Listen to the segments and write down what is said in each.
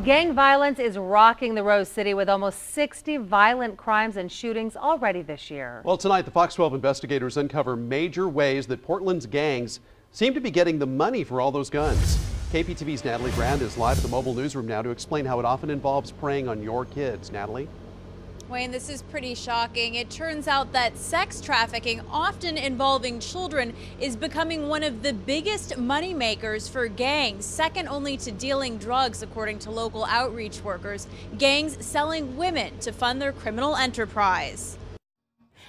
Gang violence is rocking the Rose City with almost 60 violent crimes and shootings already this year. Well, tonight the Fox 12 investigators uncover major ways that Portland's gangs seem to be getting the money for all those guns. KPTV's Natalie Brand is live at the mobile newsroom now to explain how it often involves preying on your kids. Natalie? Wayne, this is pretty shocking. It turns out that sex trafficking, often involving children, is becoming one of the biggest money makers for gangs, second only to dealing drugs, according to local outreach workers. Gangs selling women to fund their criminal enterprise.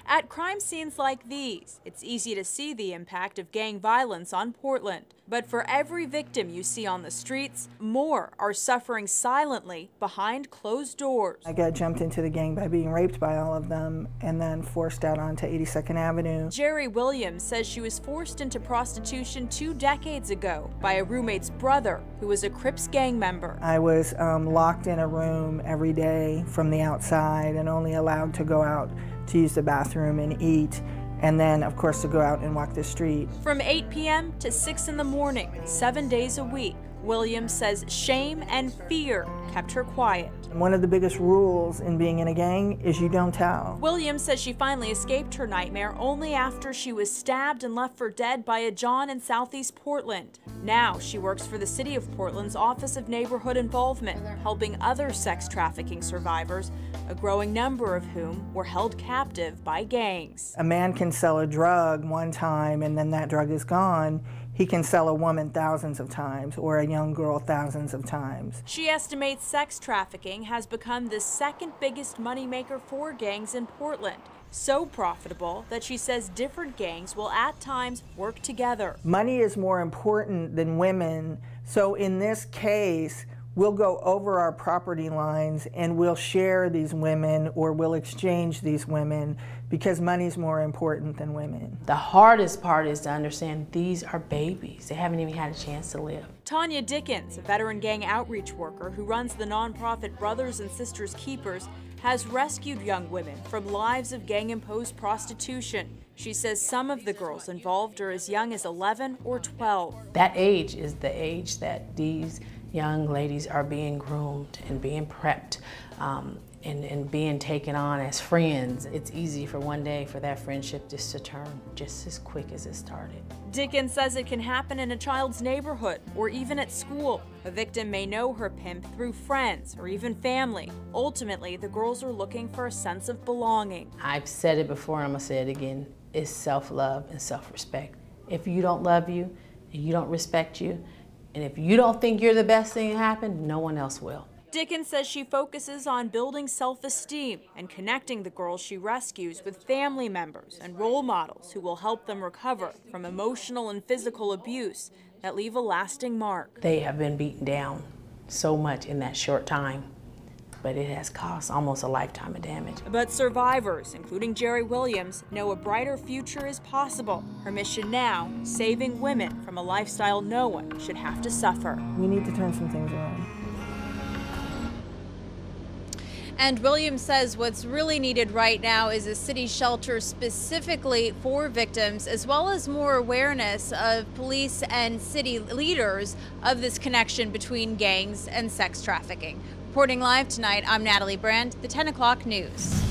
At crime scenes like these, it's easy to see the impact of gang violence on Portland. But for every victim you see on the streets, more are suffering silently behind closed doors. I got jumped into the gang by being raped by all of them and then forced out onto 82nd Avenue. Jerry Williams says she was forced into prostitution 2 decades ago by a roommate's brother who was a Crips gang member. I was locked in a room every day from the outside and only allowed to go out to use the bathroom and eat, and then of course to go out and walk the street. From 8 p.m. to 6 in the morning, 7 days a week, Williams says shame and fear kept her quiet. One of the biggest rules in being in a gang is you don't tell. Williams says she finally escaped her nightmare only after she was stabbed and left for dead by a John in Southeast Portland. Now she works for the City of Portland's Office of Neighborhood Involvement, helping other sex trafficking survivors, a growing number of whom were held captive by gangs. A man can sell a drug one time and then that drug is gone. He can sell a woman thousands of times, or a young girl thousands of times. She estimates sex trafficking has become the second biggest moneymaker for gangs in Portland. So profitable that she says different gangs will at times work together. Money is more important than women, so in this case, we'll go over our property lines and we'll share these women or we'll exchange these women because money's more important than women. The hardest part is to understand these are babies. They haven't even had a chance to live. Tanya Dickens, a veteran gang outreach worker who runs the nonprofit Brothers and Sisters Keepers, has rescued young women from lives of gang-imposed prostitution. She says some of the girls involved are as young as 11 or 12. That age is the age that these young ladies are being groomed and being prepped and being taken on as friends. It's easy for one day for that friendship just to turn just as quick as it started. Dickens says it can happen in a child's neighborhood or even at school. A victim may know her pimp through friends or even family. Ultimately, the girls are looking for a sense of belonging. I've said it before and I'm gonna say it again. It's self-love and self-respect. If you don't love you and you don't respect you, and if you don't think you're the best thing to happen, no one else will. Dickens says she focuses on building self-esteem and connecting the girls she rescues with family members and role models who will help them recover from emotional and physical abuse that leave a lasting mark. They have been beaten down so much in that short time, but it has caused almost a lifetime of damage. But survivors, including Jerry Williams, know a brighter future is possible. Her mission now, saving women from a lifestyle no one should have to suffer. We need to turn some things around. And Williams says what's really needed right now is a city shelter specifically for victims, as well as more awareness of police and city leaders of this connection between gangs and sex trafficking. Reporting live tonight, I'm Natalie Brand, the 10 o'clock news.